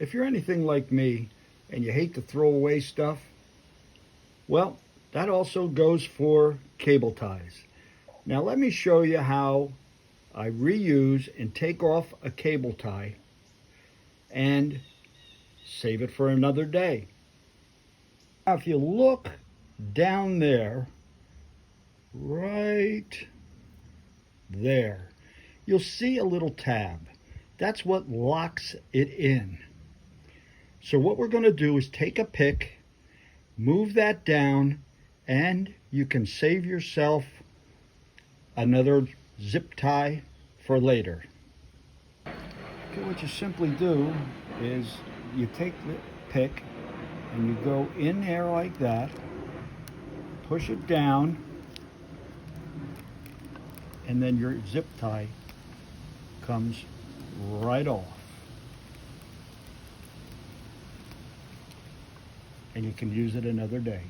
If you're anything like me and you hate to throw away stuff, well, that also goes for cable ties. Now let me show you how I reuse and take off a cable tie and save it for another day. Now if you look down there, right there, you'll see a little tab. That's what locks it in. So what we're going to do is take a pick, move that down, and you can save yourself another zip tie for later. Okay, what you simply do is you take the pick and you go in there like that, push it down, and then your zip tie comes right off. And you can use it another day.